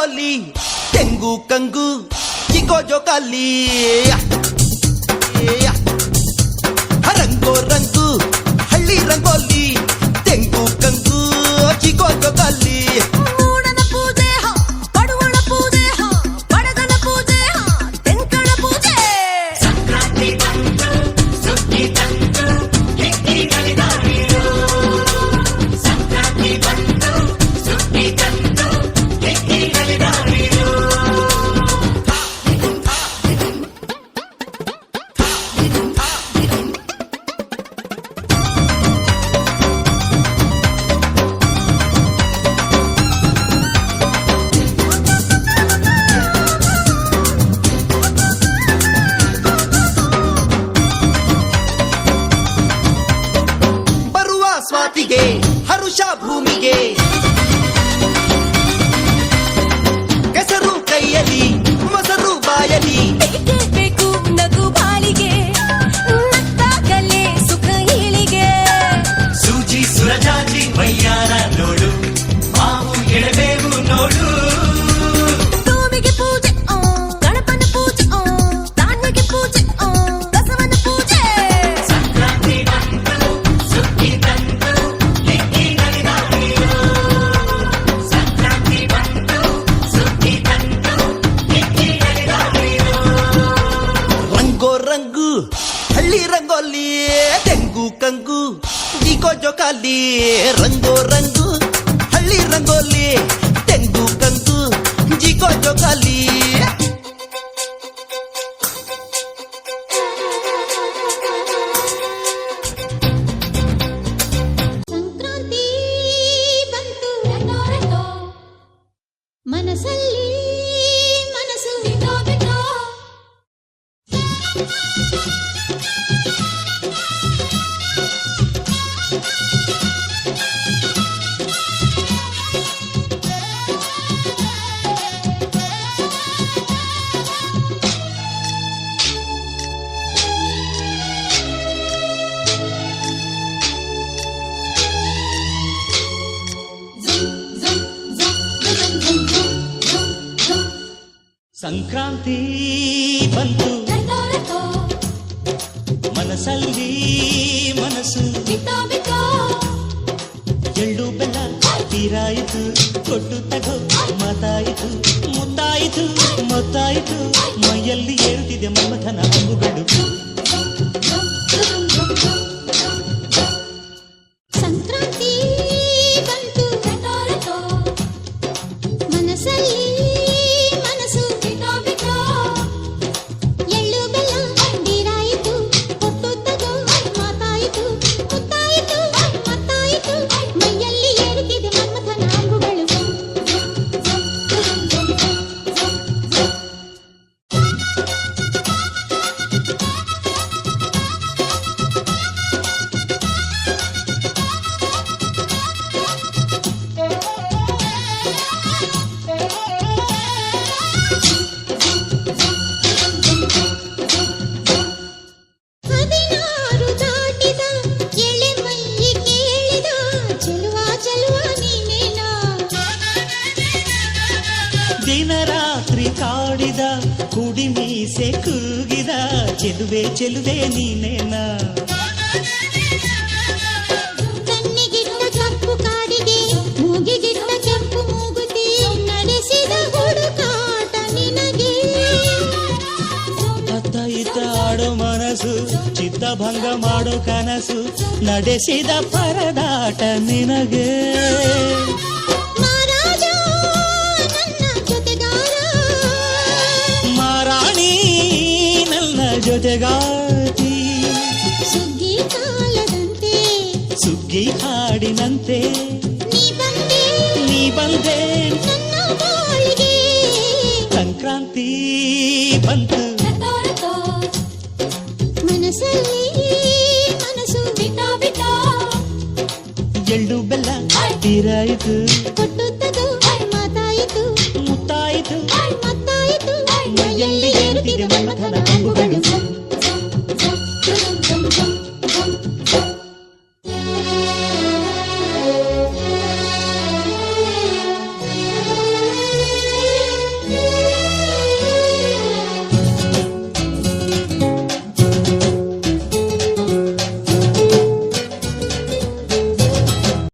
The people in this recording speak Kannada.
ರಂಗೋಲಿ ತೆಂಗು ಕಂಗು ಚಿಕೋ ಜೋಕಾಲಿ ರಂಗೋ ರಂಗು ಹಳ್ಳಿ ರಂಗೋಲಿ ತೆಂಗು ಕಂಗು ಚಿಕೋ ಜೋಕಾಲಿ ಸ್ವಾತಿಗೆ ಹರುಷ ಭೂಮಿಗೆ ಕೆಸರು ಕೈಯಲ್ಲಿ ಮೊಸರು ಬಾಯಲಿ ಬೇಕು ನಗು ಬಾಳಿಗೆ ನತ್ತಾಗಲೇ ಸುಖ ಹೀಳಿಗೆ ಸೂಜಿ ಸುರಜಾಜಿ ವಯ್ಯಾರ ನೋಡು ಮಾವು ಎಳಬೇವು ನೋಡು ಭೂಮಿಗೆ ಪೂಜೆ ಗಣಪನ ಪೂಜೆ ಧಾನ್ಯಗೆ ಪೂಜೆ ಬಸವನ ಪೂಜೆ ಸಂಕ್ರಾಂತಿ ಬಂತು ಸುಗ್ಗಿ ತಂತು ಹಿಗ್ಗಿ ನಲಿದಾಡಿಯೋ ಸಂಕ್ರಾಂತಿ ಬಂತು ಸುಗ್ಗಿ ತಂತು ಹಿಗ್ಗಿ ನಲಿದಾಡಿಯೋ ರಂಗೋ ರಂಗು ಹಳ್ಳಿ ರಂಗೋಲಿ ತೆಂಗು ಕಂಗು ಚಿಕೋ ಜೋಕಾಲಿ ರಂಗೋ ರಂಗು ಹಳ್ಳಿ ರಂಗೋಲಿ ತೆಂಗು ಕಂಗು ಚಿಕೋ ಜೋಕಾಲಿ ಸಂಕ್ರಾಂತಿ ಬಂತು ಮನಸ್ಸಲ್ಲಿ ಮನಸ್ಸು ಸಂಕ್ರಾಂತಿ ಬಂತು ಮನಸ್ಸಲ್ಲಿ ಮನಸ್ಸು ಎಳ್ಳು ಬೆಲ್ಲ ತೀರಾಯಿತು ಕೊಟ್ಟು ತಗೋ ಮಾತಾಯಿತು ಮುತ್ತಾಯಿತು ಮೊತ್ತಾಯಿತು ಮೈಯಲ್ಲಿ ಏರುತ್ತಿದೆ ಮನ್ಮಥನ ಅಂಬುಗಳು ಸಂಕ್ರಾಂತಿ ಬಂತು ಮನಸ್ಸಲ್ಲಿ ಮನಸ್ಸು ಎಳ್ಳು ಬೆಲ್ಲ ನೀರಾಯಿತು ಕೊಟ್ಟು ತಗೋ ಮಾತಾಯಿತು ಮುತ್ತಾಯಿತು ಮತ್ತಾಯಿತು ಮೈಯಲ್ಲಿ ಏರುತ್ತಿದೆ ಮನ್ಮಥನ ಅಂಬುಗಳು ದಿನರಾತ್ರಿ ಕಾಡಿದ ಕುಡಿ ಮೀಸೆ ಕೂಗಿದ ಚೆಲುವೆ ಚೆಲುವೆ ನೀನೇನಾ ಕಣ್ಣಿಗಿಟ್ಟ ಕಪ್ಪು ಕಾಡಿಗೆ ಮೂಗಿಗಿಟ್ಟ ಕೆಂಪು ಮೂಗುತಿ ನಡೆಸಿದ ಹುಡುಕಾಟ ನಿನಗೆ ಅತ್ತ ಇತ್ತ ಆಡೋ ಮನಸ್ಸು ಚಿತ್ತ ಭಂಗ ಮಾಡೋ ಕನಸು ನಡೆಸಿದ ಪರದಾಟ ನಿನಗೆ ಮಹಾರಾಜ ನನ್ನ ಜೊತೆಗಾರ ಮಾರಾಣಿ ನನ್ನ ಜೊತೆಗಾತಿ ಸುಗ್ಗಿ ಕಾಲದಂತೆ ಸುಗ್ಗಿ ಹಾಡಿನಂತೆ ನೀ ಬಂದೆ ನನ್ನ ಬಾಳಿಗೆ ಸಂಕ್ರಾಂತಿ ಬಂತು ಮನಸ್ಸಲ್ಲಿ ಮನಸ್ಸು ಎಳ್ಳು ಬೆಲ್ಲ ತೀರಾಯಿತು ಕೊಟ್ಟು ತಗೋ